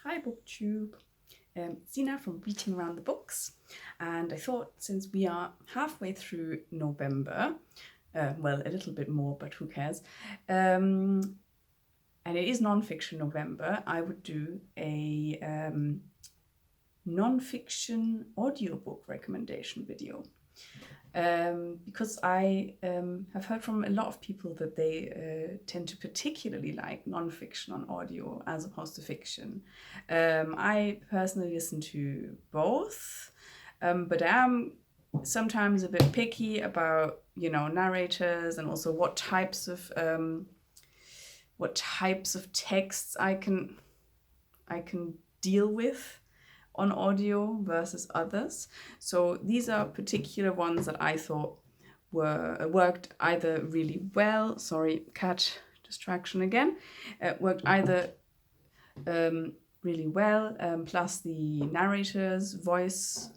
Hi BookTube, Zina from Beating Around the Books, and I thought since we are halfway through November, well, a little bit more, but who cares, and it is non-fiction November, I would do a non-fiction audiobook recommendation video. Because I have heard from a lot of people that they tend to particularly like non-fiction on audio as opposed to fiction. I personally listen to both, but I am sometimes a bit picky about, narrators and also what types of texts I can deal with on audio versus others. So these are particular ones that I thought worked either really well, sorry, cat distraction again, worked either really well, plus the narrator's voice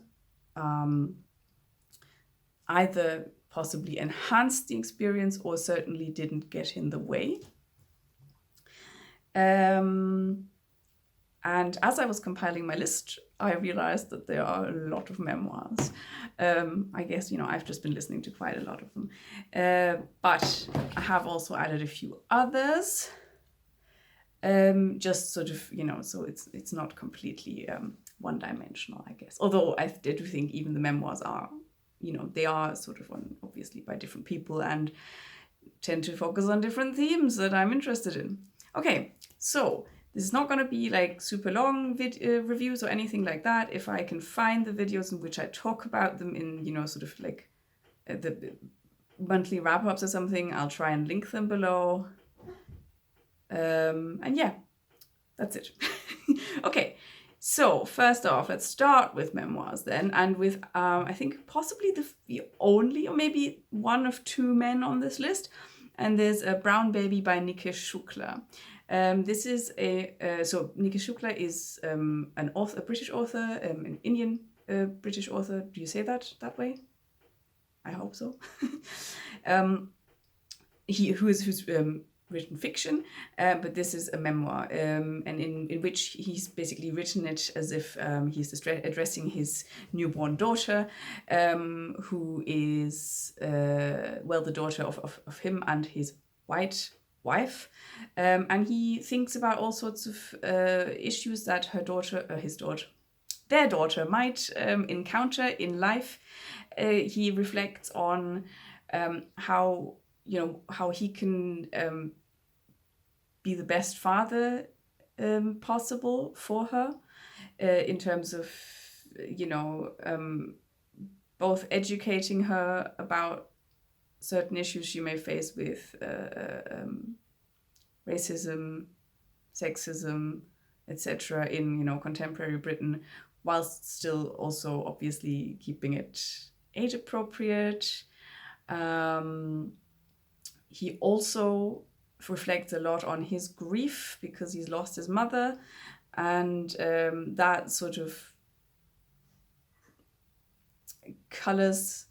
either possibly enhanced the experience or certainly didn't get in the way. And as I was compiling my list, I realized that there are a lot of memoirs. I guess, I've just been listening to quite a lot of them. But I have also added a few others. Just sort of, so it's not completely one-dimensional, I guess. Although I do think even the memoirs are, they are sort of obviously by different people and tend to focus on different themes that I'm interested in. Okay, so this is not going to be like super long reviews or anything like that. If I can find the videos in which I talk about them in, sort of like the monthly wrap-ups or something, I'll try and link them below. And yeah, that's it. Okay, so first off, let's start with memoirs then, and with, I think, possibly the only or maybe one of two men on this list. And there's a Brown Baby by Nike Shukla. This is so Nike Shukla is an author, a British author, an Indian British author. Do you say that way? I hope so. Who's written fiction, but this is a memoir, and in which he's basically written it as if he's addressing his newborn daughter, who is the daughter of him and his white wife, and he thinks about all sorts of issues that their daughter might encounter in life. He reflects on how he can be the best father possible for her, in terms of both educating her about certain issues she may face with racism, sexism, etc. in contemporary Britain, whilst still also obviously keeping it age appropriate. He also reflects a lot on his grief because he's lost his mother, and that sort of colors,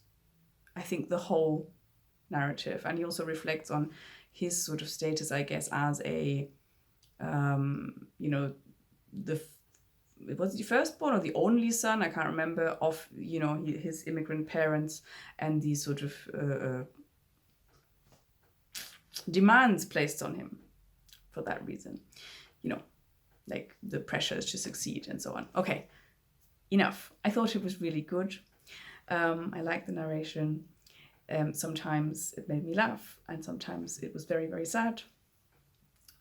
I think, the whole narrative. And he also reflects on his sort of status, I guess, as a was he the firstborn or the only son, I can't remember, of his immigrant parents, and these sort of demands placed on him for that reason, like the pressures to succeed and so on. Okay, enough. I thought it was really good. I liked the narration. Sometimes it made me laugh, and sometimes it was very, very sad.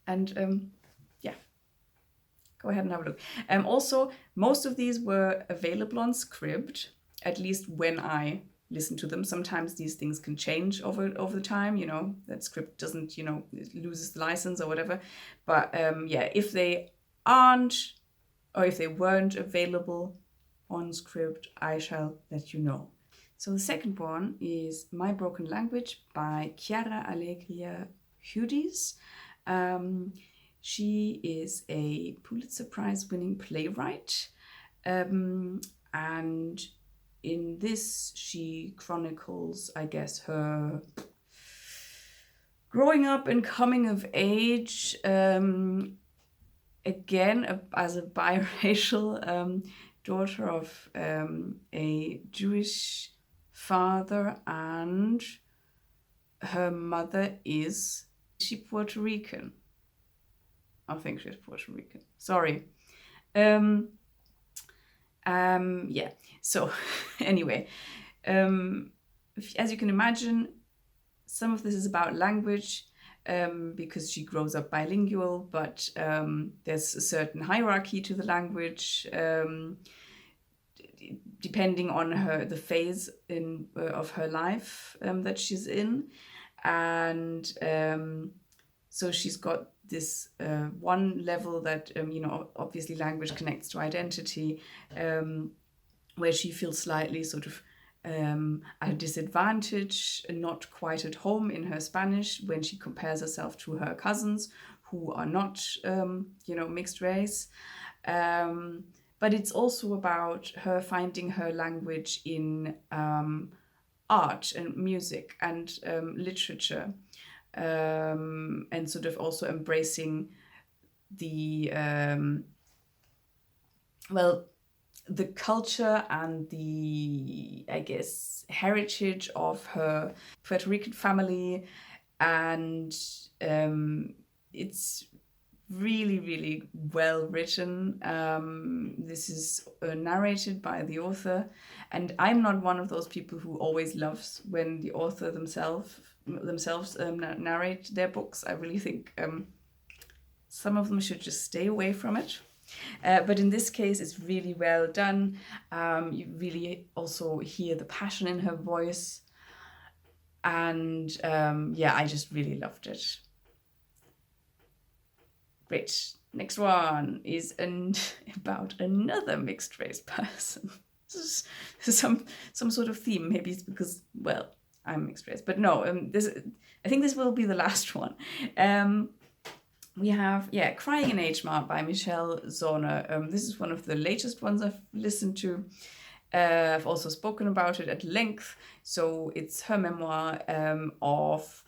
And yeah, go ahead and have a look. Also, most of these were available on Scribd, at least when I listen to them. Sometimes these things can change over the time, that Scribd doesn't, it loses the license or whatever. But yeah, if they aren't, or if they weren't available on Scribd, I shall let you know. So the second one is My Broken Language by Chiara Allegria Hudes. She is a Pulitzer Prize winning playwright, and in this she chronicles, I guess, her growing up and coming of age again, as a biracial daughter of a Jewish father, and her mother is she Puerto Rican? I think she's Puerto Rican. Sorry. Yeah. So anyway, as you can imagine, some of this is about language. Because she grows up bilingual, but there's a certain hierarchy to the language, depending on the phase of her life that she's in. And so she's got this one level that, obviously language connects to identity, where she feels slightly sort of at a disadvantage, not quite at home in her Spanish when she compares herself to her cousins who are not, mixed race. But it's also about her finding her language in art and music and literature, and sort of also embracing the the culture and the, I guess, heritage of her Puerto Rican family. And it's really, really well written. This is narrated by the author, and I'm not one of those people who always loves when the author themselves narrate their books. I really think some of them should just stay away from it. But in this case, it's really well done. You really also hear the passion in her voice. And I just really loved it. Great. Next one is about another mixed race person. This is some sort of theme. Maybe it's because, well, I'm mixed race. But no, I think this will be the last one. We have, Crying in HMAR by Michele. This is one of the latest ones I've listened to. I've also spoken about it at length. So it's her memoir of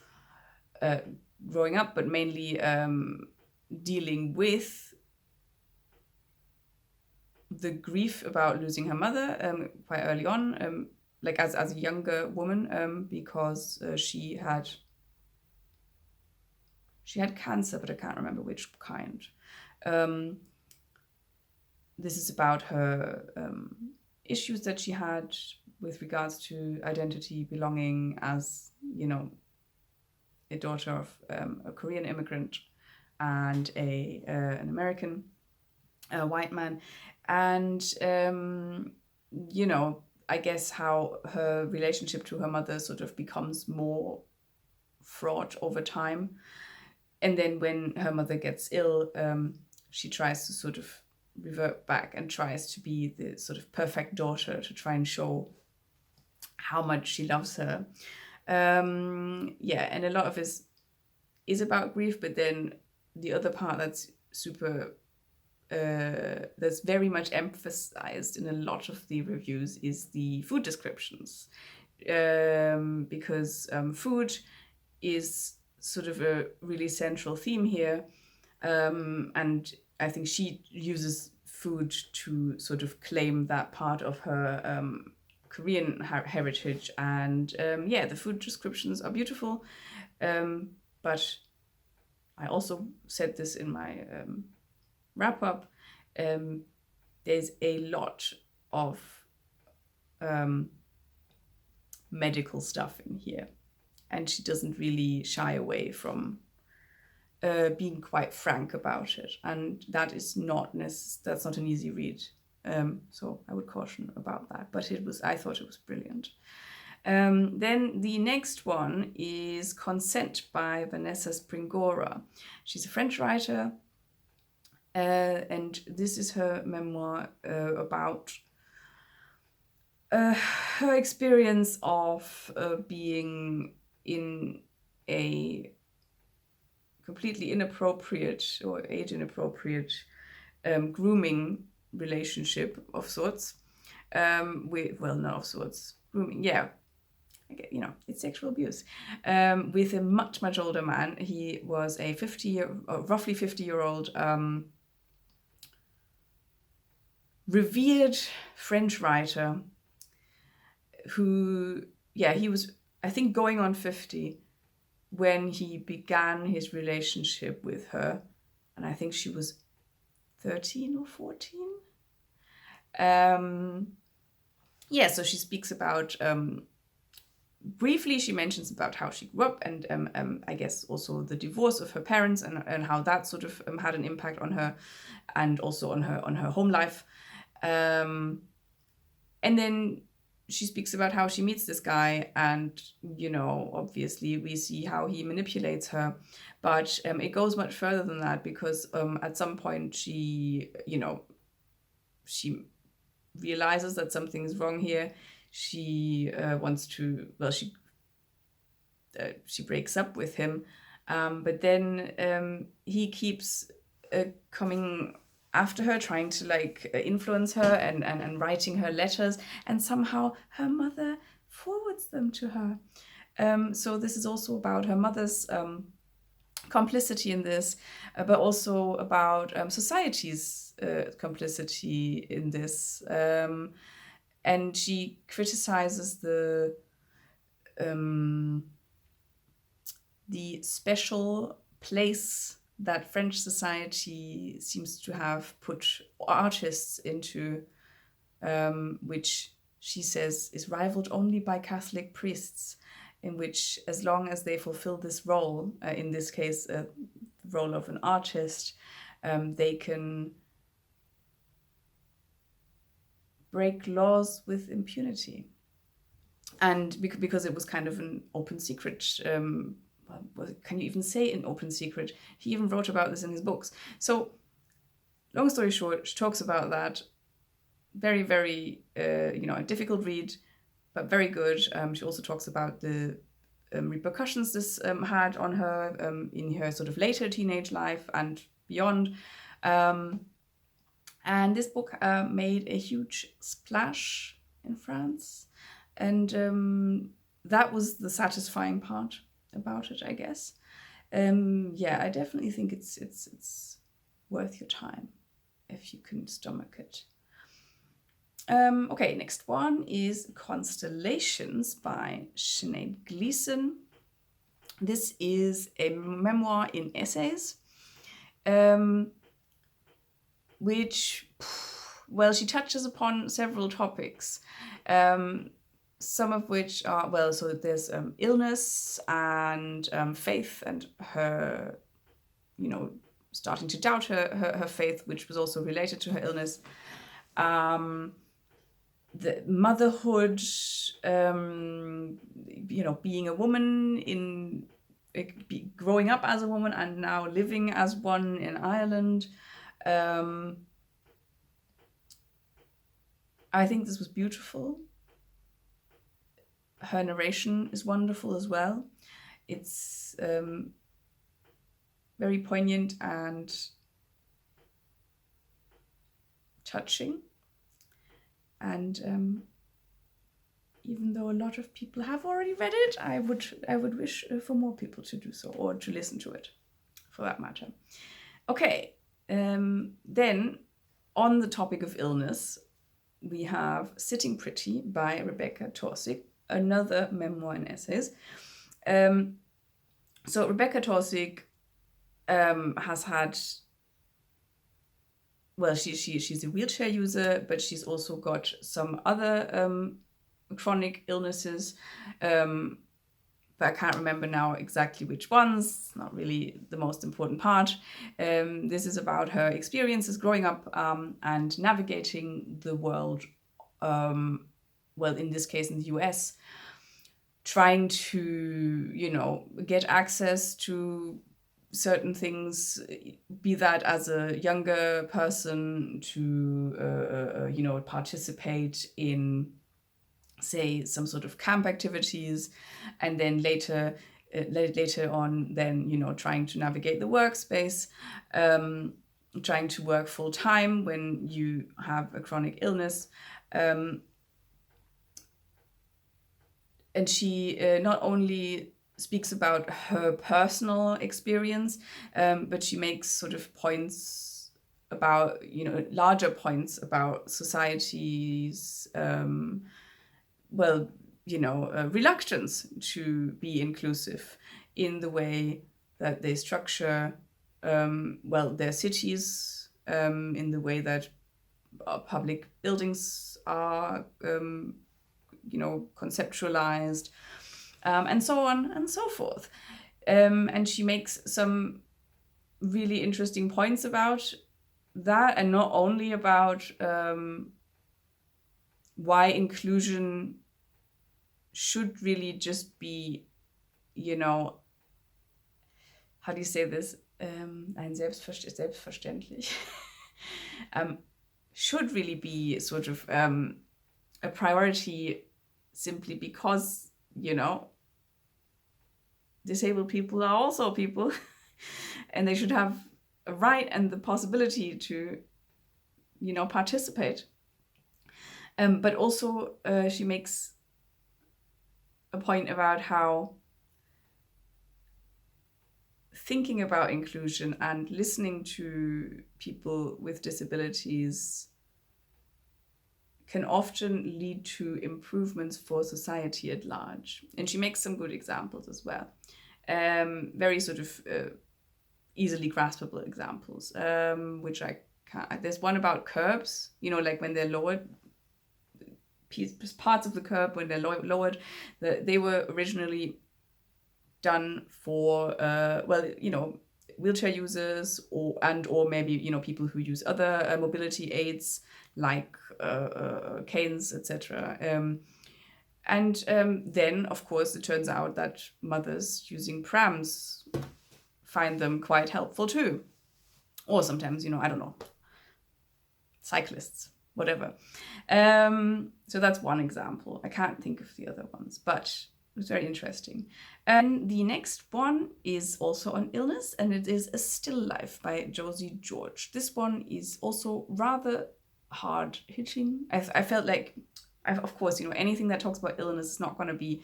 growing up, but mainly dealing with the grief about losing her mother quite early on, like as a younger woman, because she had cancer, but I can't remember which kind. This is about her issues that she had with regards to identity, belonging as, a daughter of a Korean immigrant and an American white man. And, I guess how her relationship to her mother sort of becomes more fraught over time. And then when her mother gets ill, she tries to sort of revert back and tries to be the sort of perfect daughter to try and show how much she loves her. And a lot of it is about grief, but then the other part that's super, that's very much emphasized in a lot of the reviews is the food descriptions. Because food is sort of a really central theme here, and I think she uses food to sort of claim that part of her Korean heritage. And the food descriptions are beautiful, but I also said this in my wrap up, there's a lot of medical stuff in here. And she doesn't really shy away from being quite frank about it. And that is that's not an easy read. So I would caution about that. But I thought it was brilliant. Then the next one is Consent by Vanessa Springora. She's a French writer. And this is her memoir about her experience of being in a completely inappropriate or age inappropriate grooming relationship of sorts, not of sorts, grooming, it's sexual abuse, with a much older man. He was a roughly 50-year-old revered French writer who, he was, I think, going on 50 when he began his relationship with her. And I think she was 13 or 14. So she speaks about, briefly she mentions about how she grew up and I guess also the divorce of her parents and how that sort of had an impact on her and also on her home life. And then she speaks about how she meets this guy and, obviously we see how he manipulates her. But it goes much further than that because at some point she realizes that something is wrong here. She wants to, she breaks up with him. But then he keeps coming after her, trying to influence her and writing her letters, and somehow her mother forwards them to her. So this is also about her mother's complicity in this, but also about society's complicity in this. And she criticizes the special place that French society seems to have put artists into, which she says is rivaled only by Catholic priests, in which as long as they fulfill this role, in this case, the role of an artist, they can break laws with impunity. And because it was kind of an open secret, can you even say an open secret? He even wrote about this in his books. So, long story short, she talks about that. Very, very, a difficult read, but very good. She also talks about the repercussions this had on her in her sort of later teenage life and beyond. And this book made a huge splash in France. And that was the satisfying part about it, I guess. I definitely think it's worth your time if you can stomach it. Okay, next one is Constellations by Sinead Gleason. This is a memoir in essays, which, she touches upon several topics, some of which are, so there's illness and faith and her, starting to doubt her faith, which was also related to her illness. The motherhood, being a woman growing up as a woman and now living as one in Ireland. I think this was beautiful. Her narration is wonderful as well. It's very poignant and touching. And even though a lot of people have already read it, I would wish for more people to do so, or to listen to it, for that matter. Okay, then on the topic of illness, we have Sitting Pretty by Rebecca Taussig, another memoir in essays. So Rebecca Taussig has had, she's a wheelchair user, but she's also got some other chronic illnesses, but I can't remember now exactly which ones. It's not really the most important part. This is about her experiences growing up and navigating the world, in this case in the US, trying to, get access to certain things, be that as a younger person to, participate in, say, some sort of camp activities, and then later on, then, trying to navigate the workspace, trying to work full time when you have a chronic illness. And she not only speaks about her personal experience, but she makes sort of points about, larger points about society's, reluctance to be inclusive in the way that they structure, their cities, in the way that public buildings are, conceptualized, and so on and so forth. And she makes some really interesting points about that, and not only about why inclusion should really just be, how do you say this? Selbstverständlich. Should really be sort of a priority simply because, disabled people are also people and they should have a right and the possibility to, participate. But also she makes a point about how thinking about inclusion and listening to people with disabilities can often lead to improvements for society at large. And she makes some good examples as well. Very sort of easily graspable examples, which I can't. There's one about curbs, like when they're lowered, parts of the curb when they're lowered, they were originally done for wheelchair users or maybe people who use other mobility aids like canes, etc. Then of course it turns out that mothers using prams find them quite helpful too, or sometimes I don't know, cyclists, whatever. So that's one example. I can't think of the other ones, but it was very interesting. And the next one is also on illness, and it is A Still Life by Josie George. This one is also rather hard hitting. I felt like, of course, anything that talks about illness is not going to be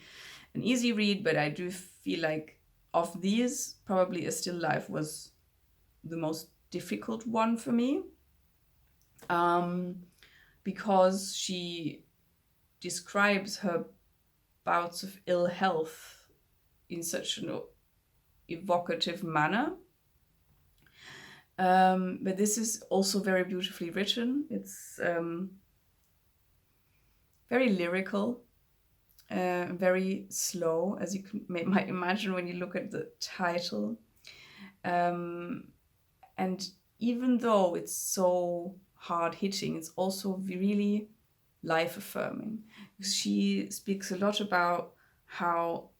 an easy read, but I do feel like of these, probably A Still Life was the most difficult one for me, because she describes her bouts of ill health in such an evocative manner. But this is also very beautifully written. It's very lyrical, very slow, as you might imagine when you look at the title. And even though it's so hard-hitting, it's also really life-affirming. She speaks a lot about how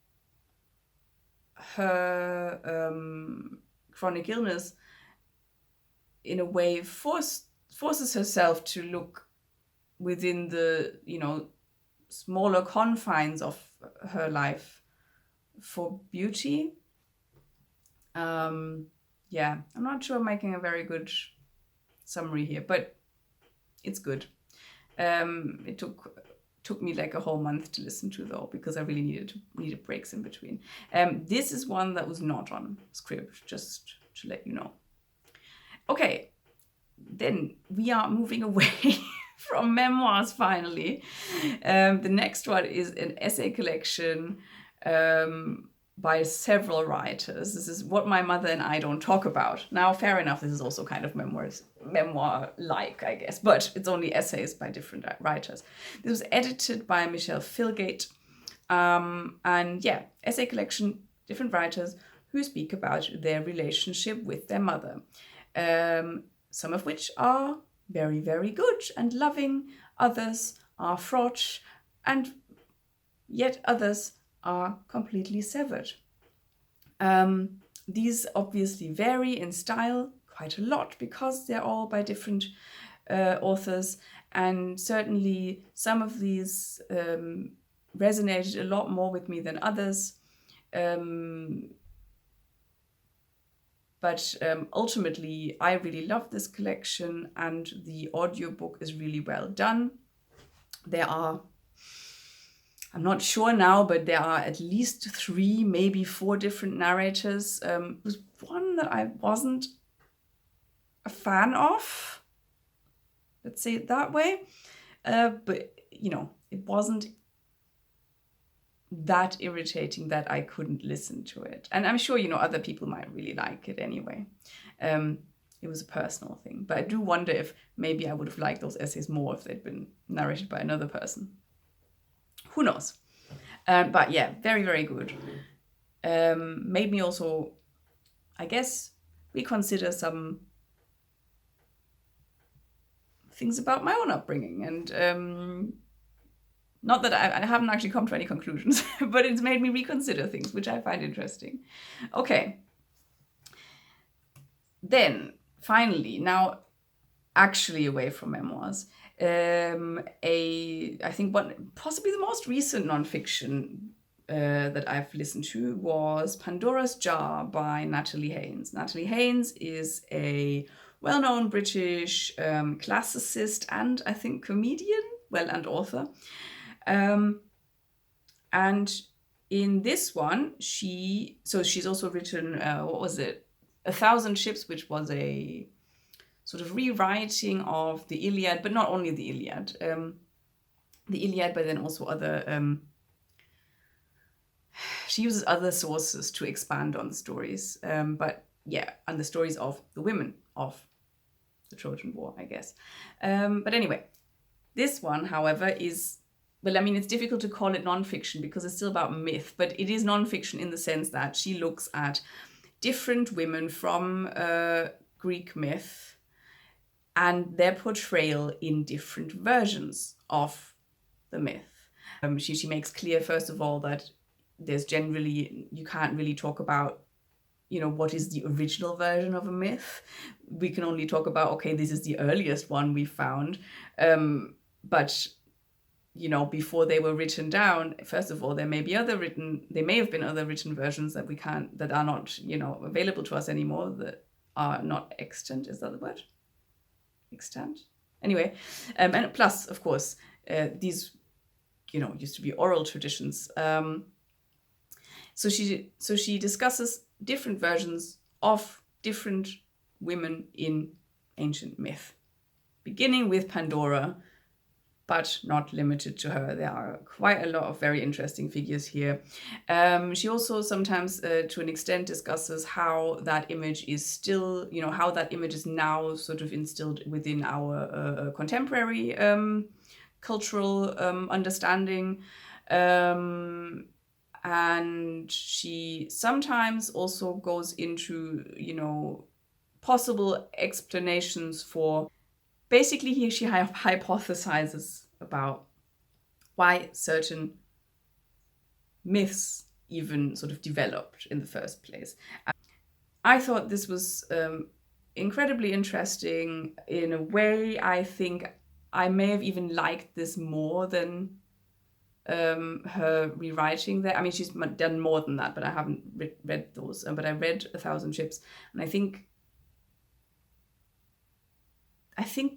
her chronic illness, in a way, forces herself to look within the smaller confines of her life for beauty. I'm not sure I'm making a very good summary here, but it's good. It took me like a whole month to listen to, though, because I really needed breaks in between. This is one that was not on Scribd, just to let you know. Okay, then we are moving away from memoirs finally. The next one is an essay collection by several writers. This is What My Mother and I Don't Talk About. Now, fair enough, this is also kind of memoir-like, I guess, but it's only essays by different writers. This was edited by Michele Filgate. Essay collection, different writers who speak about their relationship with their mother. Some of which are very, very good and loving. Others are fraught, and yet others are completely severed. These obviously vary in style quite a lot because they're all by different authors, and certainly some of these resonated a lot more with me than others. But ultimately, I really love this collection, and the audiobook is really well done. There are, I'm not sure now, but there are at least 3, maybe 4 different narrators. There was one that I wasn't a fan of. Let's say it that way. But, you know, it wasn't that irritating that I couldn't listen to it. And I'm sure, you know, other people might really like it anyway. It was a personal thing. But I do wonder if maybe I would have liked those essays more if they'd been narrated by another person. Who knows? But yeah, very, very good. Made me also, I guess, reconsider some things about my own upbringing. And not that I haven't actually come to any conclusions, but it's made me reconsider things, which I find interesting. Okay. Then, finally, now actually away from memoirs, I think possibly the most recent nonfiction that I've listened to was Pandora's Jar by Natalie Haynes. Natalie Haynes is a well-known British classicist and I think comedian, and author. And in this one, she's also written, what was it? 1,000 Ships, which was a sort of rewriting of the Iliad, but not only the Iliad. But then also other, she uses other sources to expand on the stories. But yeah, and the stories of the women of the Trojan War, I guess. But anyway, this one, however, is, well, I mean, it's difficult to call it nonfiction because it's still about myth, but it is nonfiction in the sense that she looks at different women from Greek myth and their portrayal in different versions of the myth. She makes clear, first of all, that there's generally, you can't really talk about, you know, what is the original version of a myth. We can only talk about, okay, this is the earliest one we found. But you know, before they were written down, first of all, there may have been other written versions that are not, you know, available to us anymore, that are not extant. Is that the word? Extant? Anyway, and plus, of course, these, you know, used to be oral traditions. So she discusses different versions of different women in ancient myth, beginning with Pandora, but not limited to her. There are quite a lot of very interesting figures here. She also sometimes, to an extent, discusses how that image is still, you know, how that image is now sort of instilled within our contemporary cultural understanding. And she sometimes also goes into, you know, possible explanations for. Basically, here she hypothesizes about why certain myths even sort of developed in the first place. I thought this was incredibly interesting. In a way, I think I may have even liked this more than her rewriting there. I mean, she's done more than that, but I haven't read those. But I read 1,000 Ships, and I think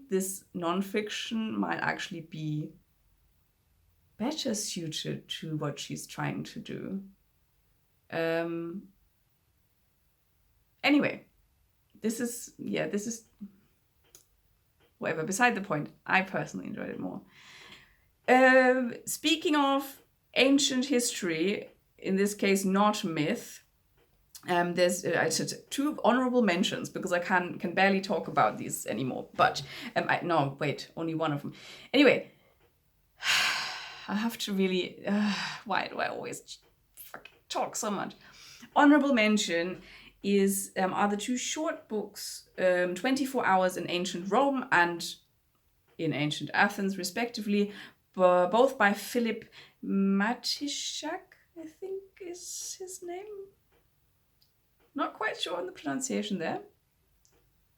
this nonfiction might actually be better suited to what she's trying to do. Anyway, this is whatever, beside the point. I personally enjoyed it more. Speaking of ancient history, in this case, not myth, there's two honorable mentions because I can barely talk about these anymore. But only one of them. Anyway, I have to really. Why do I always fucking talk so much? Honorable mention are the two short books, 24 Hours in Ancient Rome and in Ancient Athens, respectively, both by Philip Matyszak, I think is his name. Not quite sure on the pronunciation there.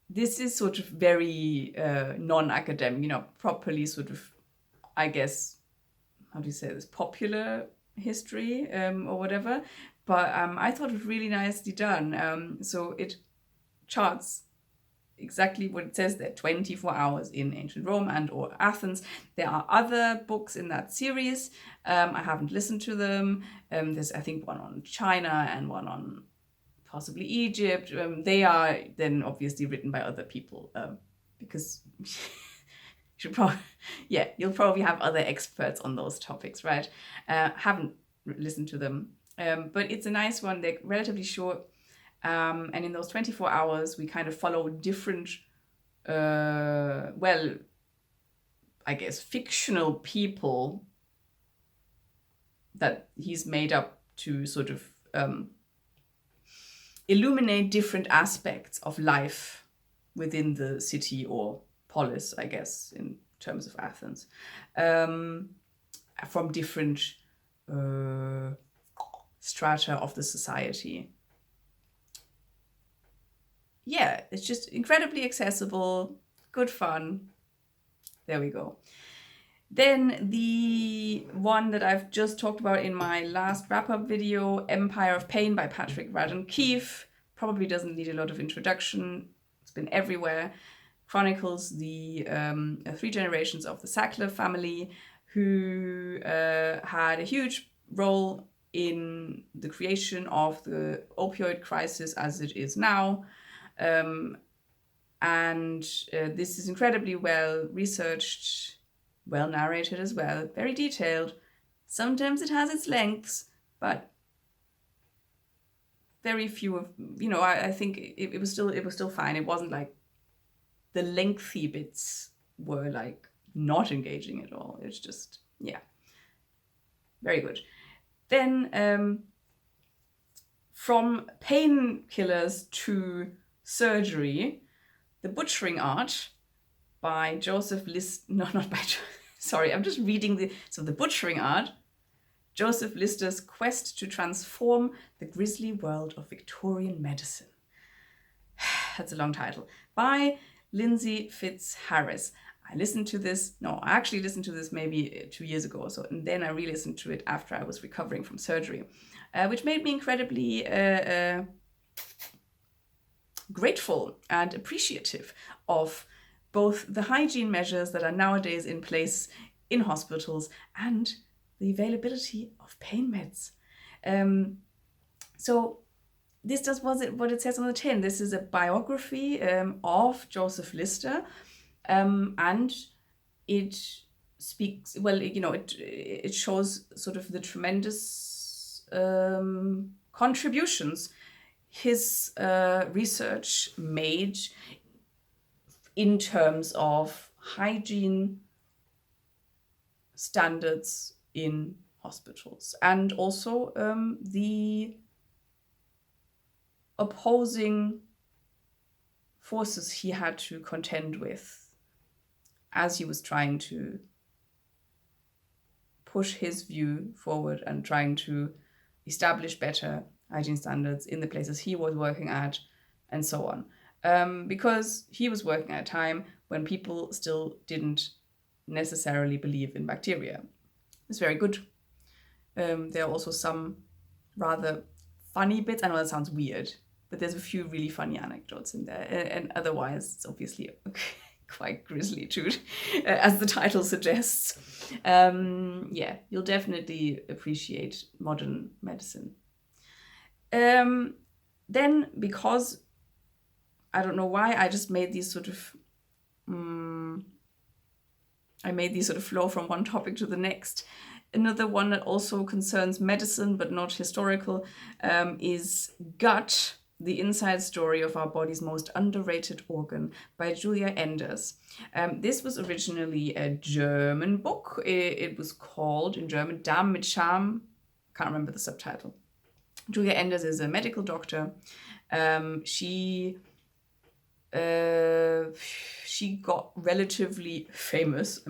This is sort of very non-academic, you know, properly sort of, I guess, how do you say this, popular history or whatever. But I thought it was really nicely done. So it charts exactly what it says there, 24 Hours in Ancient Rome and or Athens. There are other books in that series. I haven't listened to them. There's, I think, one on China and one on possibly Egypt. They are then obviously written by other people because you'll probably have other experts on those topics, right? Haven't listened to them, but it's a nice one. They're relatively short, and in those 24 hours, we kind of follow different, I guess, fictional people that he's made up to sort of illuminate different aspects of life within the city or polis, I guess, in terms of Athens, from different strata of the society. Yeah, it's just incredibly accessible, good fun. There we go. Then the one that I've just talked about in my last wrap-up video, Empire of Pain by Patrick Radden Keefe, probably doesn't need a lot of introduction. It's been everywhere. Chronicles the 3 generations of the Sackler family, who had a huge role in the creation of the opioid crisis as it is now. And this is incredibly well researched, well narrated as well, very detailed. Sometimes it has its lengths, but very few of, I think it was still fine. It wasn't like the lengthy bits were like not engaging at all. It's just, very good. Then from painkillers to surgery, The Butchering Art by Joseph sorry, I'm just reading The Butchering Art, Joseph Lister's quest to transform the grisly world of Victorian medicine. That's a long title. By Lindsay Fitzharris. I actually listened to this maybe 2 years ago or so, and then I re-listened to it after I was recovering from surgery, which made me incredibly grateful and appreciative of both the hygiene measures that are nowadays in place in hospitals and the availability of pain meds. So this does what it says on the tin. This is a biography of Joseph Lister, and it speaks, it shows sort of the tremendous contributions his research made in terms of hygiene standards in hospitals, and also the opposing forces he had to contend with as he was trying to push his view forward and trying to establish better hygiene standards in the places he was working at, and so on. Because he was working at a time when people still didn't necessarily believe in bacteria. It's very good. There are also some rather funny bits. I know that sounds weird, but there's a few really funny anecdotes in there. And otherwise, it's obviously quite grisly too, as the title suggests. You'll definitely appreciate modern medicine. Then, because I don't know why, I just made these sort of flow from one topic to the next. Another one that also concerns medicine but not historical is Gut, the Inside Story of Our Body's Most Underrated Organ by Giulia Enders. This was originally a German book. It was called in German Darm mit Charme. Can't remember the subtitle. Giulia Enders is a medical doctor. She got relatively famous,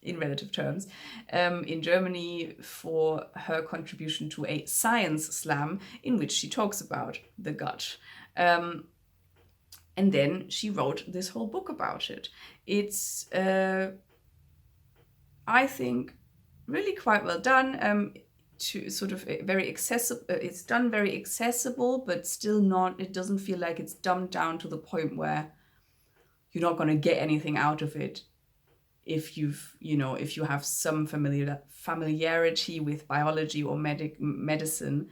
in relative terms, in Germany for her contribution to a science slam in which she talks about the gut. And then she wrote this whole book about it. It's, I think, really quite well done. To sort of very accessible, it's done very accessible, but still not, it doesn't feel like it's dumbed down to the point where you're not going to get anything out of it if you have some familiarity with biology or medicine.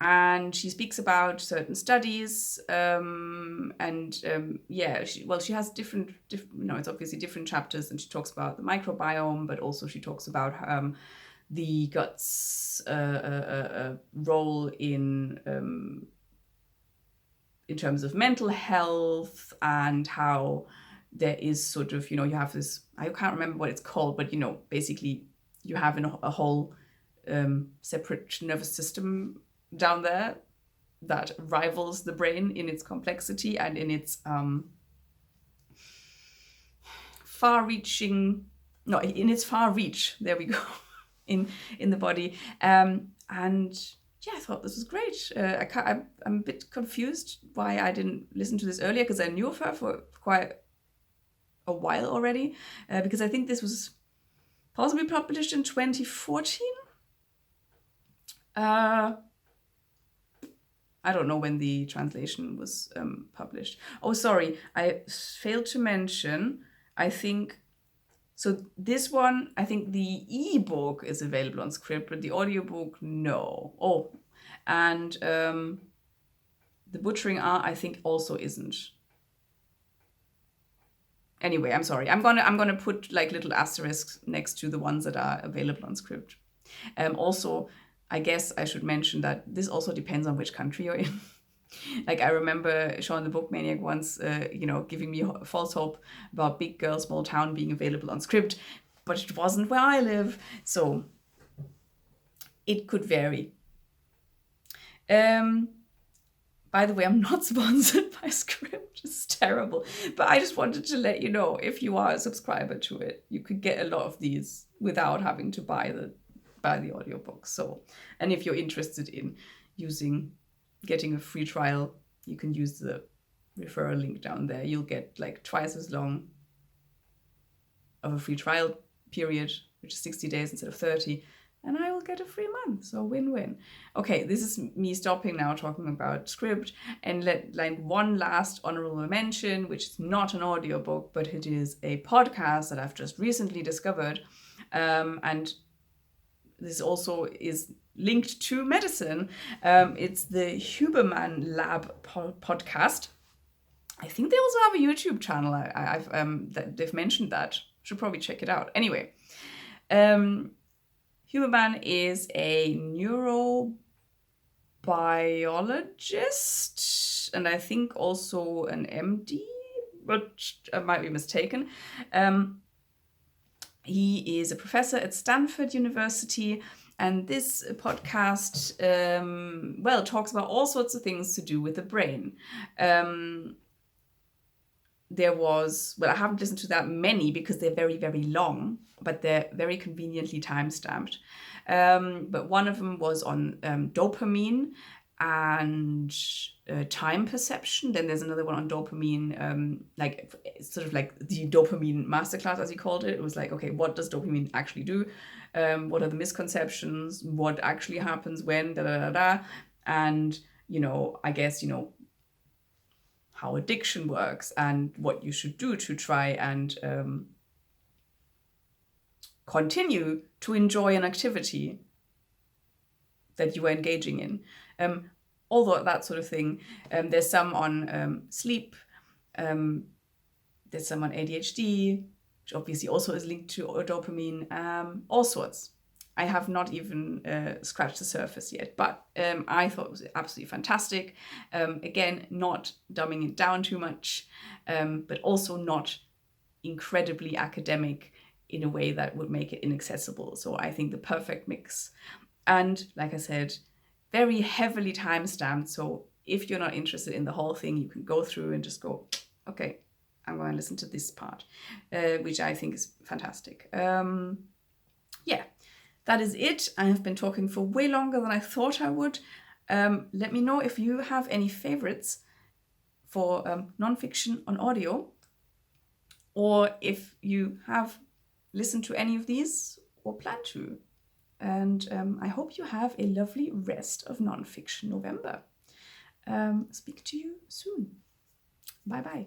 And she speaks about certain studies, she has different, it's obviously different chapters, and she talks about the microbiome, but also she talks about the gut's role in terms of mental health, and how there is sort of, you have this, I can't remember what it's called, but basically you have a whole separate nervous system down there that rivals the brain in its complexity and in its far reach, there we go, in the body. And yeah, I thought this was great. I'm a bit confused why I didn't listen to this earlier, because I knew of her for quite a while already, because I think this was possibly published in 2014. I don't know when the translation was published. Oh, sorry, I failed to mention, I think, so this one, I think the ebook is available on Scribd, but the audiobook, no. Oh, and the Butchering Art, I think, also isn't. Anyway, I'm sorry. I'm gonna put like little asterisks next to the ones that are available on Scribd. Also, I guess I should mention that this also depends on which country you're in. Like, I remember Sean the Book Maniac once, giving me false hope about Big Girl, Small Town being available on Scribd, but it wasn't where I live, so it could vary. By the way, I'm not sponsored by Scribd. It's terrible, but I just wanted to let you know, if you are a subscriber to it, you could get a lot of these without having to buy the audiobook. So, and if you're interested in getting a free trial, you can use the referral link down there. You'll get like twice as long of a free trial period, which is 60 days instead of 30, and I will get a free month. So win-win. Okay, this is me stopping now talking about Scribd, and let like one last honorable mention, which is not an audiobook, but it is a podcast that I've just recently discovered, and this also is linked to medicine. It's the Huberman Lab podcast. I think they also have a YouTube channel. They've mentioned that. Should probably check it out. Anyway, Huberman is a neurobiologist, and I think also an MD, but I might be mistaken. He is a professor at Stanford University, and this podcast, talks about all sorts of things to do with the brain. I haven't listened to that many because they're very, very long, but they're very conveniently time-stamped. But one of them was on dopamine and time perception. Then there's another one on dopamine, sort of like the dopamine masterclass, as he called it. It was like, okay, what does dopamine actually do? What are the misconceptions? What actually happens when, and, I guess, how addiction works and what you should do to try and continue to enjoy an activity that you are engaging in. All that sort of thing. There's some on sleep. There's some on ADHD, which obviously also is linked to dopamine. All sorts. I have not even scratched the surface yet, but I thought it was absolutely fantastic. Again, not dumbing it down too much, but also not incredibly academic in a way that would make it inaccessible. So I think the perfect mix. And like I said, very heavily time-stamped. So if you're not interested in the whole thing, you can go through and just go, okay, I'm going to listen to this part, which I think is fantastic. Yeah, that is it. I have been talking for way longer than I thought I would. Let me know if you have any favorites for nonfiction on audio, or if you have listened to any of these or plan to. And I hope you have a lovely rest of nonfiction November. Speak to you soon. Bye-bye.